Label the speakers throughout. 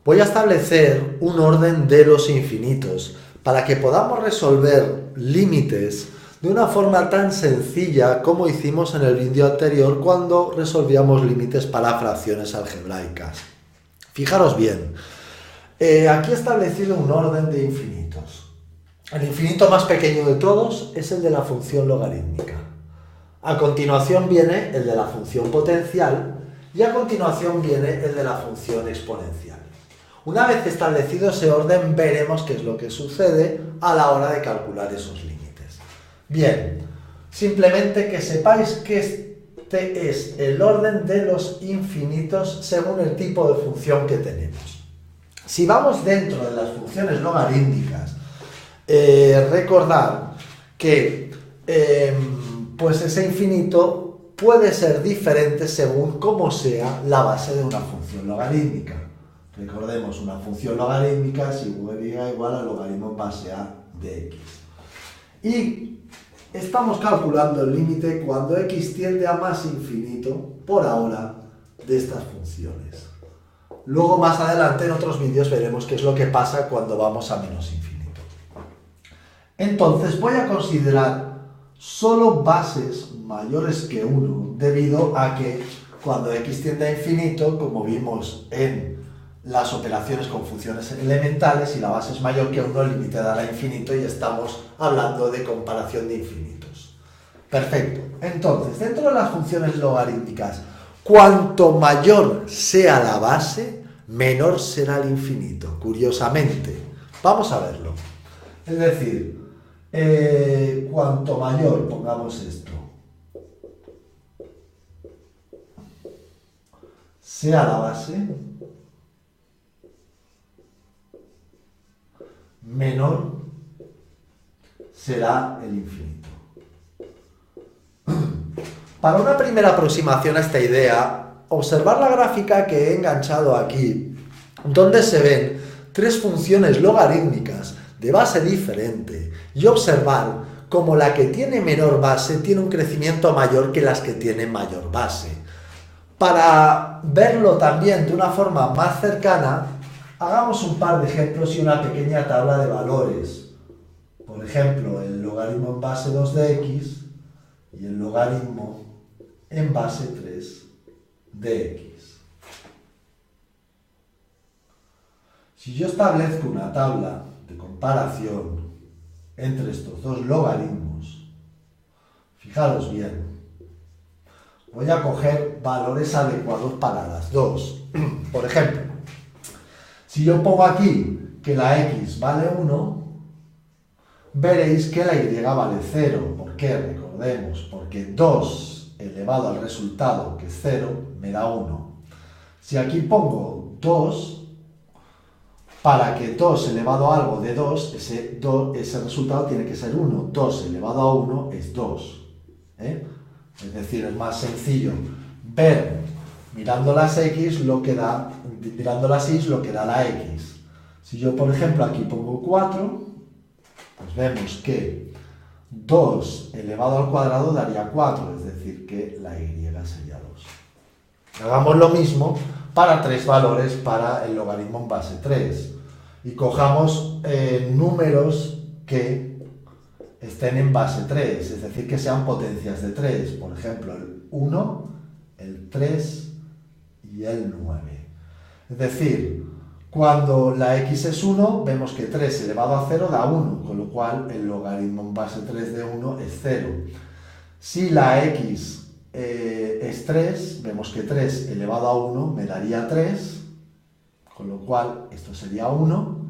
Speaker 1: Voy a establecer un orden de los infinitos para que podamos resolver límites de una forma tan sencilla como hicimos en el vídeo anterior cuando resolvíamos límites para fracciones algebraicas. Fijaros bien, aquí he establecido un orden de infinitos. El infinito más pequeño de todos es el de la función logarítmica. A continuación viene el de la función potencial y a continuación viene el de la función exponencial. Una vez establecido ese orden, veremos qué es lo que sucede a la hora de calcular esos límites. Bien, simplemente que sepáis que este es el orden de los infinitos según el tipo de función que tenemos. Si vamos dentro de las funciones logarítmicas, recordad que pues ese infinito puede ser diferente según cómo sea la base de una función logarítmica. Recordemos, una función logarítmica es igual al logaritmo en base a de x. Y estamos calculando el límite cuando x tiende a más infinito, por ahora, de estas funciones. Luego, más adelante, en otros vídeos veremos qué es lo que pasa cuando vamos a menos infinito. Entonces, voy a considerar solo bases mayores que 1, debido a que cuando x tiende a infinito, como vimos en las operaciones con funciones elementales, y la base es mayor que 1, el límite dará infinito y estamos hablando de comparación de infinitos. Perfecto. Entonces, dentro de las funciones logarítmicas, cuanto mayor sea la base, menor será el infinito, curiosamente. Vamos a verlo. Es decir, cuanto mayor, pongamos esto, sea la base, menor será el infinito. Para una primera aproximación a esta idea, observar la gráfica que he enganchado aquí, donde se ven tres funciones logarítmicas de base diferente, y observar cómo la que tiene menor base tiene un crecimiento mayor que las que tienen mayor base. Para verlo también de una forma más cercana, hagamos un par de ejemplos y una pequeña tabla de valores. Por ejemplo, el logaritmo en base 2 de x y el logaritmo en base 3 de x. Si yo establezco una tabla de comparación entre estos dos logaritmos, fijaros bien, voy a coger valores adecuados para las dos. Por ejemplo, si yo pongo aquí que la x vale 1, veréis que la y vale 0. ¿Por qué? Recordemos, porque 2 elevado al resultado, que es 0, me da 1. Si aquí pongo 2, para que 2 elevado a algo de 2, ese resultado tiene que ser 1. 2 elevado a 1 es 2. Es decir, es más sencillo ver mirando las x lo que da, mirando las y lo que da la x. Si yo, por ejemplo, aquí pongo 4, pues vemos que 2 elevado al cuadrado daría 4, es decir, que la y sería 2. Hagamos lo mismo para tres valores para el logaritmo en base 3. Y cojamos números que estén en base 3, es decir, que sean potencias de 3. Por ejemplo, el 1, el 3 y el 9. Es decir, cuando la x es 1, vemos que 3 elevado a 0 da 1, con lo cual el logaritmo en base 3 de 1 es 0. Si la x es 3, vemos que 3 elevado a 1 me daría 3, con lo cual esto sería 1.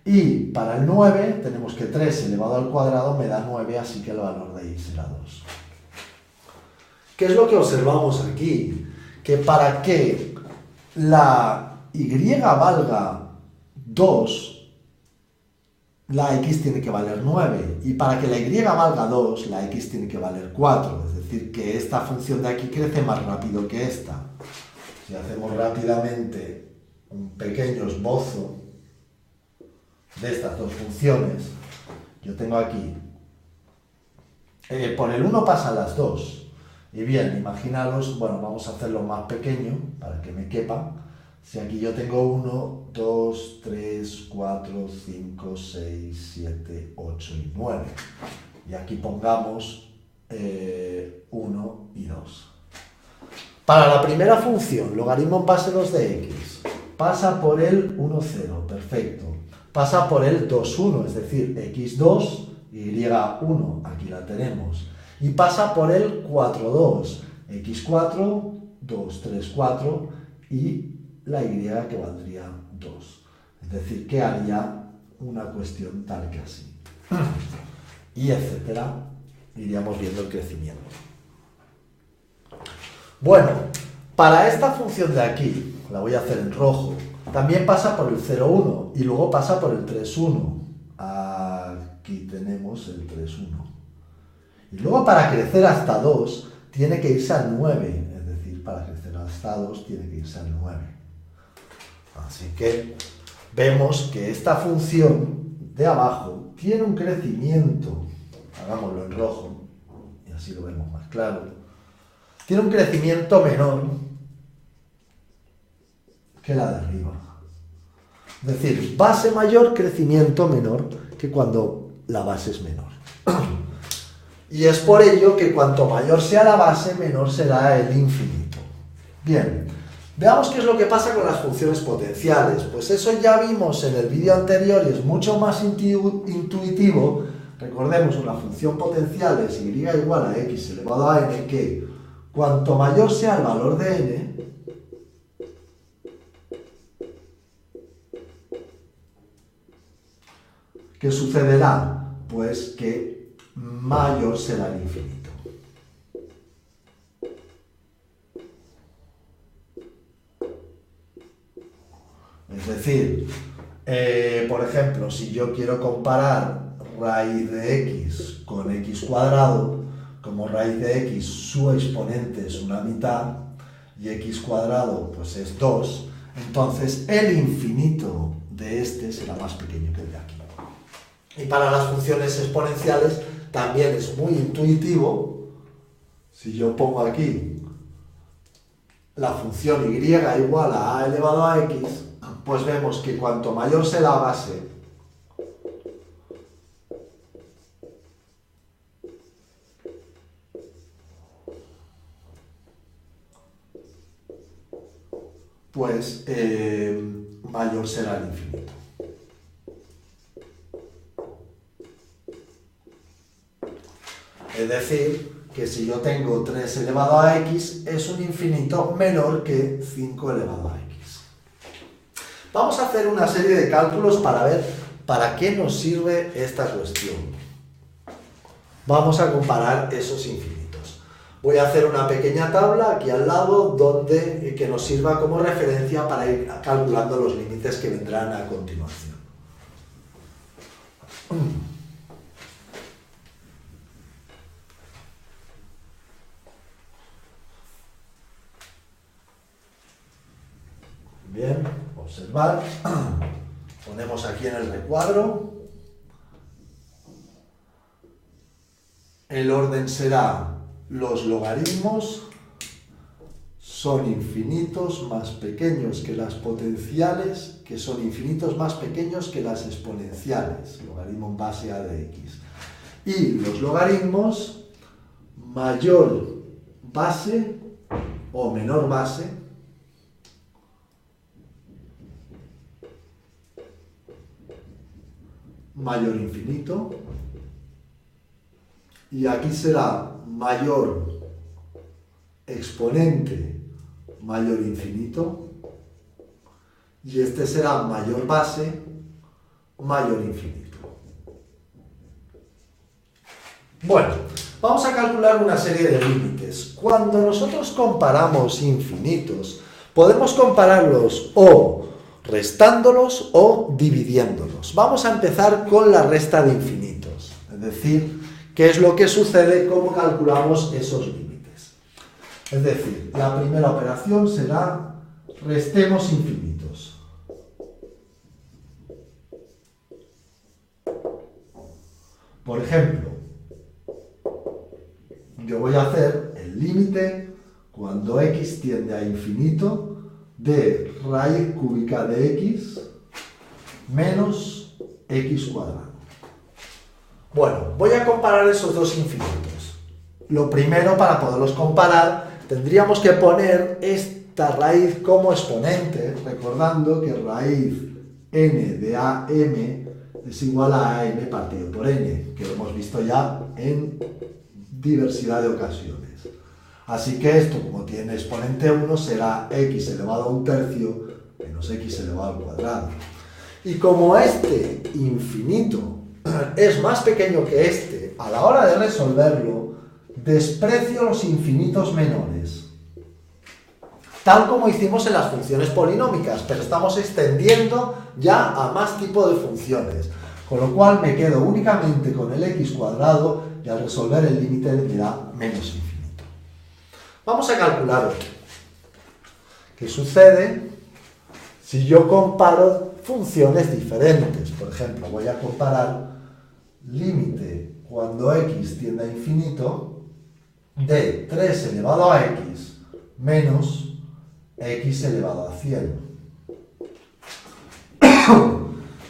Speaker 1: Y para el 9 tenemos que 3 elevado al cuadrado me da 9, así que el valor de y será 2. ¿Qué es lo que observamos aquí? Que para que la y valga 2, la x tiene que valer 9. Y para que la y valga 2, la x tiene que valer 4. Es decir, que esta función de aquí crece más rápido que esta. Si hacemos rápidamente un pequeño esbozo de estas dos funciones, yo tengo aquí, por el 1 pasan las 2, y bien, imaginaros, bueno, vamos a hacerlo más pequeño para que me quepa, Si aquí yo tengo 1, 2, 3, 4, 5, 6, 7, 8 y 9. Y aquí pongamos 1 y 2. Para la primera función, logaritmo en base 2 de x, pasa por el 1, 0, perfecto. Pasa por el 2, 1, es decir, x2, y1, aquí la tenemos. Y pasa por el 4, 2, x4, 2, 3, 4, y la y que valdría 2. Es decir, que haría una cuestión tal que así. Y etcétera, iríamos viendo el crecimiento. Bueno, para esta función de aquí, la voy a hacer en rojo, también pasa por el 0, 1 y luego pasa por el 3, 1. Aquí tenemos el 3, 1. Y luego para crecer hasta 2 tiene que irse al 9, es decir, para crecer hasta 2 tiene que irse al 9. Así que vemos que esta función de abajo tiene un crecimiento, hagámoslo en rojo, y así lo vemos más claro, tiene un crecimiento menor que la de arriba. Es decir, base mayor, crecimiento menor que cuando la base es menor. Y es por ello que cuanto mayor sea la base, menor será el infinito. Bien, veamos qué es lo que pasa con las funciones potenciales. Pues eso ya vimos en el vídeo anterior y es mucho más intuitivo. Recordemos, una función potencial es y igual a x elevado a n, que cuanto mayor sea el valor de n, ¿qué sucederá? Pues que mayor será el infinito. Es decir, por ejemplo, si yo quiero comparar raíz de x con x cuadrado, como raíz de x su exponente es una mitad y x cuadrado pues es 2, entonces el infinito de este será más pequeño que el de aquí. Y para las funciones exponenciales también es muy intuitivo. Si yo pongo aquí la función y igual a elevado a x, pues vemos que cuanto mayor sea la base, pues mayor será el infinito. Es decir, que si yo tengo 3 elevado a x, es un infinito menor que 5 elevado a x. Vamos a hacer una serie de cálculos para ver para qué nos sirve esta cuestión. Vamos a comparar esos infinitos. Voy a hacer una pequeña tabla aquí al lado que nos sirva como referencia para ir calculando los límites que vendrán a continuación. Bien, observar, ponemos aquí en el recuadro, el orden será los logaritmos son infinitos más pequeños que las potenciales, que son infinitos más pequeños que las exponenciales, logaritmo en base a de x. Y los logaritmos mayor base o menor base mayor infinito, y aquí será mayor exponente mayor infinito, y este será mayor base mayor infinito. Bueno, vamos a calcular una serie de límites. Cuando nosotros comparamos infinitos, podemos compararlos o restándolos o dividiéndolos. Vamos a empezar con la resta de infinitos, es decir, qué es lo que sucede, cómo calculamos esos límites. Es decir, la primera operación será restemos infinitos. Por ejemplo, yo voy a hacer el límite cuando x tiende a infinito de raíz cúbica de x menos x cuadrado. Bueno, voy a comparar esos dos infinitos. Lo primero, para poderlos comparar, tendríamos que poner esta raíz como exponente, recordando que raíz n de am es igual a m partido por n, que lo hemos visto ya en diversidad de ocasiones. Así que esto, como tiene exponente 1, será x elevado a un tercio menos x elevado al cuadrado. Y como este infinito es más pequeño que este, a la hora de resolverlo, desprecio los infinitos menores. Tal como hicimos en las funciones polinómicas, pero estamos extendiendo ya a más tipo de funciones. Con lo cual me quedo únicamente con el x cuadrado y al resolver el límite me da menos infinito. Vamos a calcular qué sucede si yo comparo funciones diferentes. Por ejemplo, voy a comparar límite cuando x tiende a infinito de 3 elevado a x menos x elevado a 100.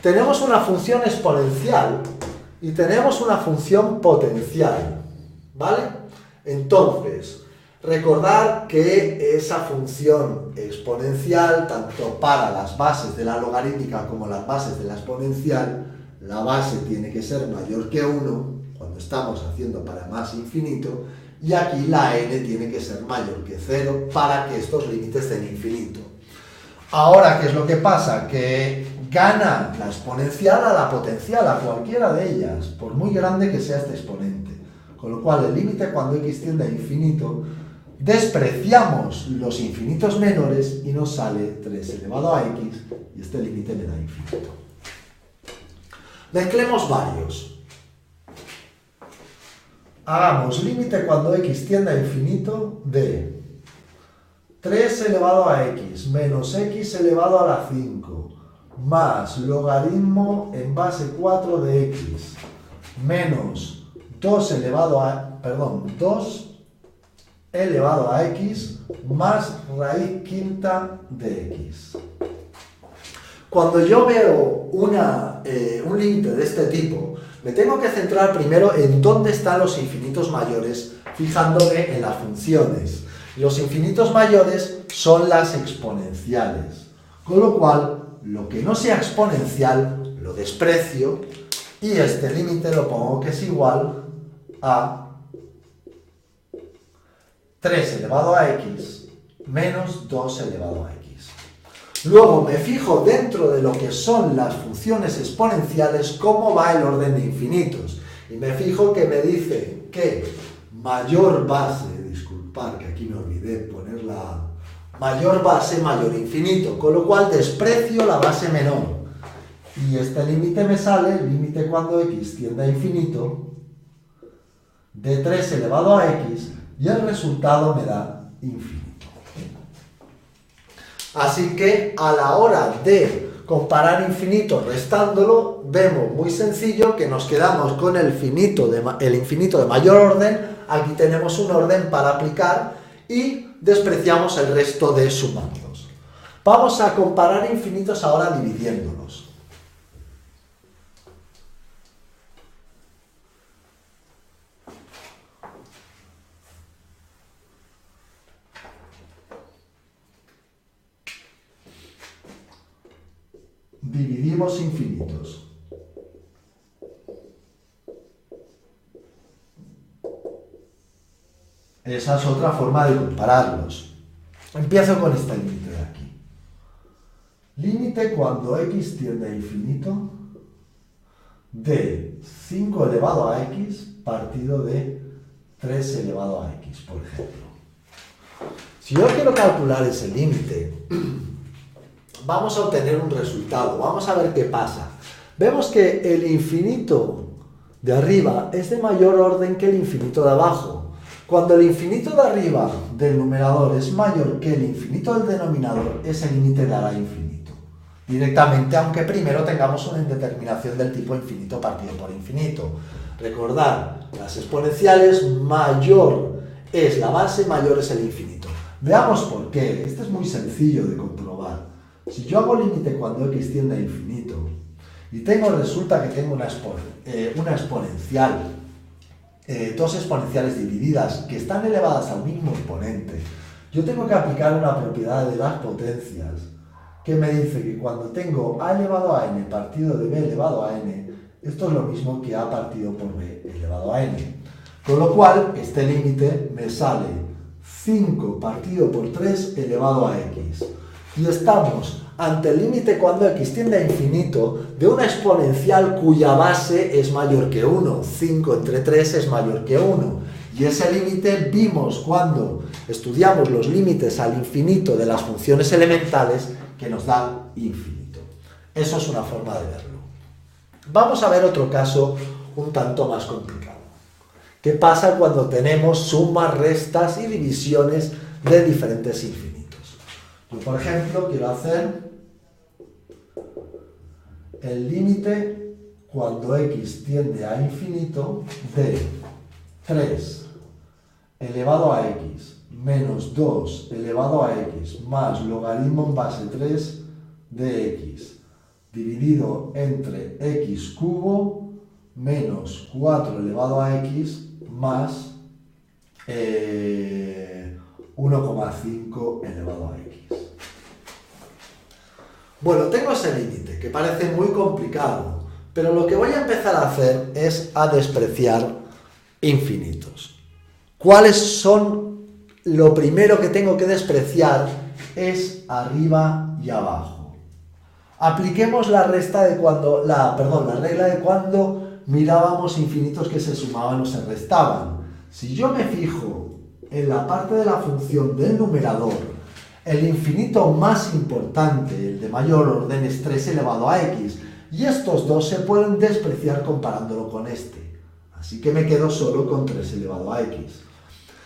Speaker 1: Tenemos una función exponencial y tenemos una función potencial, ¿vale? Entonces, recordar que esa función exponencial, tanto para las bases de la logarítmica como las bases de la exponencial, la base tiene que ser mayor que 1 cuando estamos haciendo para más infinito, y aquí la n tiene que ser mayor que 0 para que estos límites den infinito. Ahora, ¿qué es lo que pasa? Que gana la exponencial a la potencial, a cualquiera de ellas, por muy grande que sea este exponente. Con lo cual, el límite cuando x tiende a infinito, despreciamos los infinitos menores y nos sale 3 elevado a x, y este límite me da infinito. Mezclemos varios. Hagamos límite cuando x tiende a infinito de 3 elevado a x menos x elevado a la 5 más logaritmo en base 4 de x menos 2 elevado a x más raíz quinta de x. Cuando yo veo un límite de este tipo, me tengo que centrar primero en dónde están los infinitos mayores, fijándome en las funciones. Los infinitos mayores son las exponenciales, con lo cual, lo que no sea exponencial lo desprecio y este límite lo pongo que es igual a 3 elevado a x menos 2 elevado a x. Luego me fijo dentro de lo que son las funciones exponenciales cómo va el orden de infinitos. Y me fijo que me dice que mayor base, disculpad que aquí me olvidé poner la mayor base, mayor infinito, con lo cual desprecio la base menor. Y este límite me sale, el límite cuando x tiende a infinito, de 3 elevado a x, y el resultado me da infinito. Así que a la hora de comparar infinito restándolo, vemos muy sencillo que nos quedamos con el infinito de mayor orden. Aquí tenemos un orden para aplicar y despreciamos el resto de sumandos. Vamos a comparar infinitos ahora dividiéndolos. Dividimos infinitos. Esa es otra forma de compararlos. Empiezo con este límite de aquí. Límite cuando x tiende a infinito de 5 elevado a x partido de 3 elevado a x, por ejemplo. Si yo quiero calcular ese límite, vamos a obtener un resultado. Vamos a ver qué pasa. Vemos que el infinito de arriba es de mayor orden que el infinito de abajo. Cuando el infinito de arriba del numerador es mayor que el infinito del denominador, ese límite dará infinito. Directamente, aunque primero tengamos una indeterminación del tipo infinito partido por infinito. Recordad, las exponenciales, mayor es la base, mayor es el infinito. Veamos por qué. Esto es muy sencillo de comprobar. Si yo hago límite cuando x tiende a infinito y resulta que tengo una exponencial, dos exponenciales divididas que están elevadas al mismo exponente, yo tengo que aplicar una propiedad de las potencias que me dice que cuando tengo a elevado a n partido de b elevado a n, esto es lo mismo que a partido por b elevado a n. Con lo cual, este límite me sale 5 partido por 3 elevado a x. Y estamos ante el límite cuando x tiende a infinito de una exponencial cuya base es mayor que 1. 5 entre 3 es mayor que 1. Y ese límite vimos cuando estudiamos los límites al infinito de las funciones elementales que nos da infinito. Eso es una forma de verlo. Vamos a ver otro caso un tanto más complicado. ¿Qué pasa cuando tenemos sumas, restas y divisiones de diferentes infinitos? Yo, por ejemplo, quiero hacer el límite cuando x tiende a infinito de 3 elevado a x menos 2 elevado a x más logaritmo en base 3 de x dividido entre x cubo menos 4 elevado a x más 1,5 elevado a x. Bueno, tengo ese límite que parece muy complicado, pero lo que voy a empezar a hacer es a despreciar infinitos. ¿Cuáles son? Lo primero que tengo que despreciar es arriba y abajo. Apliquemos la regla de cuando mirábamos infinitos que se sumaban o se restaban. Si yo me fijo en la parte de la función del numerador, el infinito más importante, el de mayor orden, es 3 elevado a x, y estos dos se pueden despreciar comparándolo con este. Así que me quedo solo con 3 elevado a x.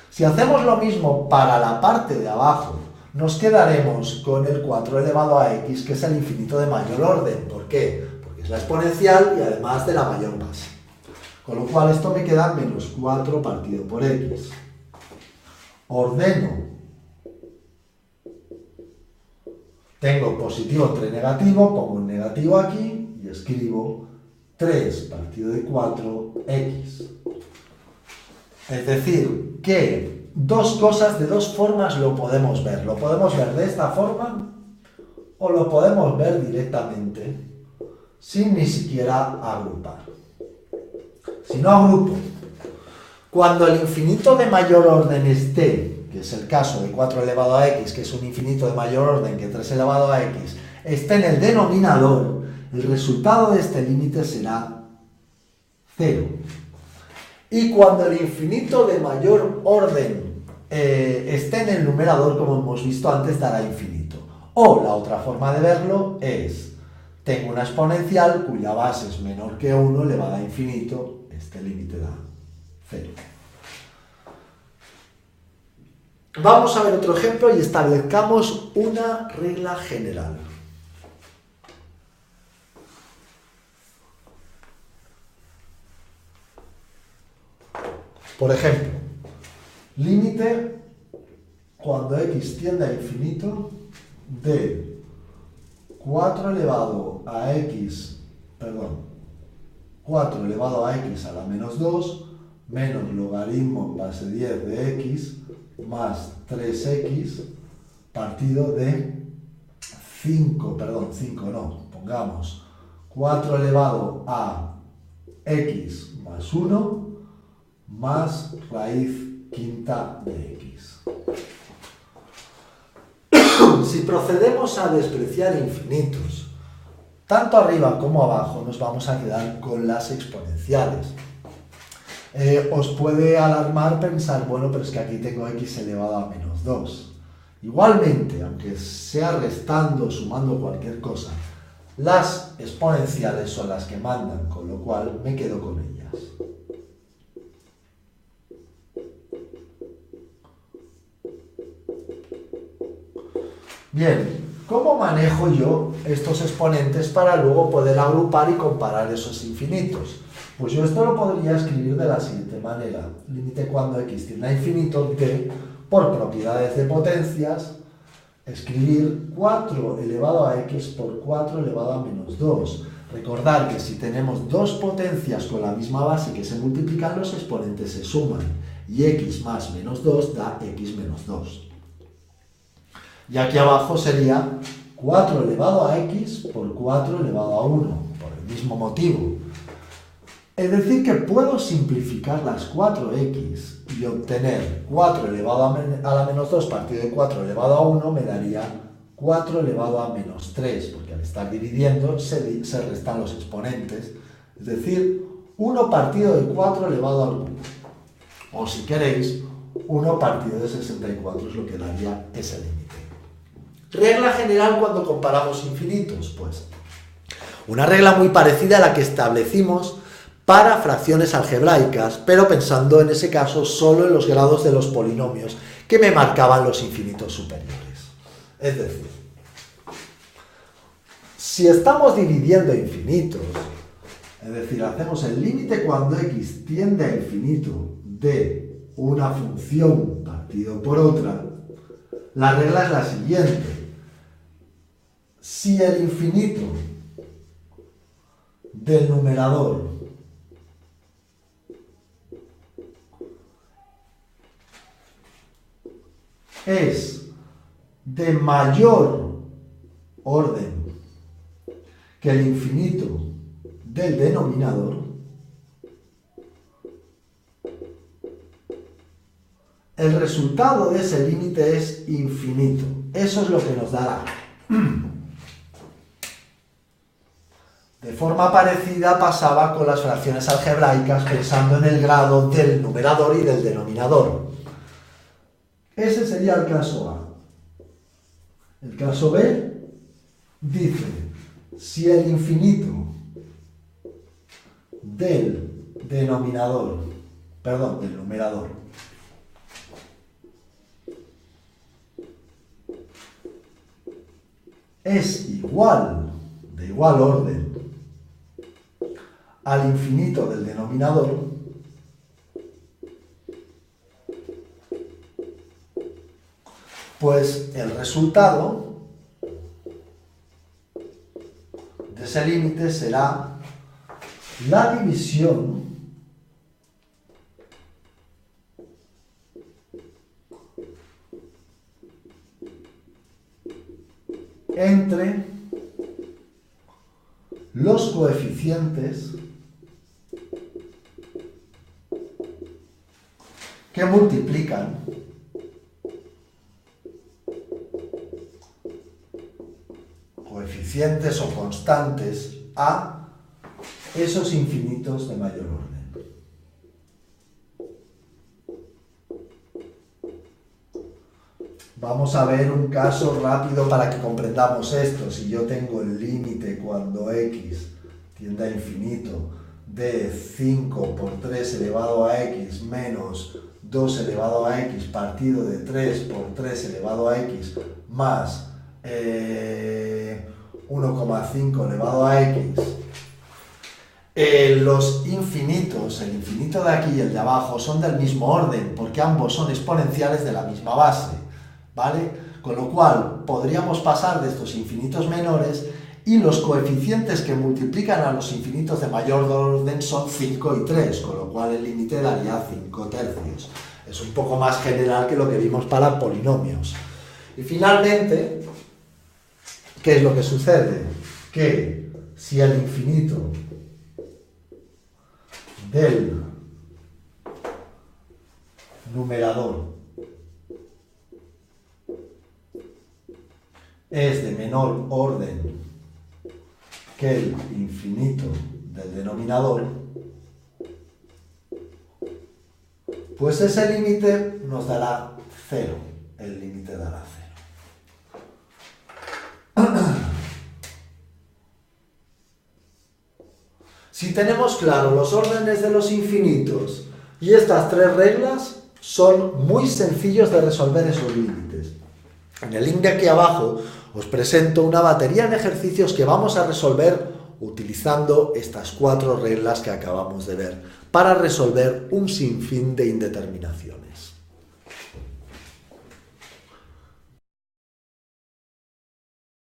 Speaker 1: Si hacemos lo mismo para la parte de abajo, nos quedaremos con el 4 elevado a x, que es el infinito de mayor orden. ¿Por qué? Porque es la exponencial y además de la mayor base. Con lo cual esto me queda menos 4 partido por x. Ordeno. Tengo positivo entre negativo, pongo un negativo aquí y escribo 3 partido de 4x. Es decir, que dos cosas de dos formas lo podemos ver. Lo podemos ver de esta forma o lo podemos ver directamente sin ni siquiera agrupar. Si no agrupo, cuando el infinito de mayor orden esté, que es el caso de 4 elevado a x, que es un infinito de mayor orden que 3 elevado a x, esté en el denominador, el resultado de este límite será 0. Y cuando el infinito de mayor orden esté en el numerador, como hemos visto antes, dará infinito. O la otra forma de verlo es, tengo una exponencial cuya base es menor que 1 elevada a infinito, este límite da 0. Vamos a ver otro ejemplo y establezcamos una regla general. Por ejemplo, límite cuando x tiende a infinito de 4 elevado a x a la menos 2 menos logaritmo en base 10 de x más 3x partido de pongamos 4 elevado a x más 1 más raíz quinta de x. Si procedemos a despreciar infinitos, tanto arriba como abajo nos vamos a quedar con las exponenciales. Os puede alarmar pensar, bueno, pero es que aquí tengo x elevado a menos 2. Igualmente, aunque sea restando, sumando cualquier cosa, las exponenciales son las que mandan, con lo cual me quedo con ellas. Bien, ¿cómo manejo yo estos exponentes para luego poder agrupar y comparar esos infinitos? Pues yo esto lo podría escribir de la siguiente manera. Límite cuando x tiende a infinito de, por propiedades de potencias, escribir 4 elevado a x por 4 elevado a menos 2. Recordar que si tenemos dos potencias con la misma base que se multiplican, los exponentes se suman. Y x más menos 2 da x menos 2. Y aquí abajo sería 4 elevado a x por 4 elevado a 1, por el mismo motivo. Es decir, que puedo simplificar las 4x y obtener 4 elevado a la menos 2 partido de 4 elevado a 1 me daría 4 elevado a menos 3, porque al estar dividiendo se restan los exponentes. Es decir, 1 partido de 4 elevado a 1. O si queréis, 1 partido de 64 es lo que daría ese límite. Regla general cuando comparamos infinitos, pues una regla muy parecida a la que establecimos para fracciones algebraicas, pero pensando en ese caso solo en los grados de los polinomios que me marcaban los infinitos superiores. Es decir, si estamos dividiendo infinitos, es decir, hacemos el límite cuando x tiende a infinito de una función partido por otra, la regla es la siguiente. Si el infinito del numerador es de mayor orden que el infinito del denominador, el resultado de ese límite es infinito. Eso es lo que nos dará. De forma parecida pasaba con las fracciones algebraicas pensando en el grado del numerador y del denominador. Ese sería el caso A. El caso B dice, si el infinito del numerador es igual, de igual orden, al infinito del denominador, pues el resultado de ese límite será la división entre los coeficientes que multiplican coeficientes o constantes a esos infinitos de mayor orden. Vamos a ver un caso rápido para que comprendamos esto. Si yo tengo el límite cuando x tiende a infinito de 5 por 3 elevado a x menos 2 elevado a x partido de 3 por 3 elevado a x más 1,5 elevado a x, los infinitos, el infinito de aquí y el de abajo, son del mismo orden, porque ambos son exponenciales de la misma base, ¿vale? Con lo cual, podríamos pasar de estos infinitos menores y los coeficientes que multiplican a los infinitos de mayor orden son 5 y 3, con lo cual el límite daría 5 tercios. Es un poco más general que lo que vimos para polinomios. Y finalmente, ¿qué es lo que sucede? Que si el infinito del numerador es de menor orden que el infinito del denominador, pues ese límite nos dará 0. El límite dará 0. Si tenemos claro los órdenes de los infinitos y estas tres reglas, son muy sencillos de resolver esos límites. En el link de aquí abajo os presento una batería de ejercicios que vamos a resolver utilizando estas 4 reglas que acabamos de ver para resolver un sinfín de indeterminaciones.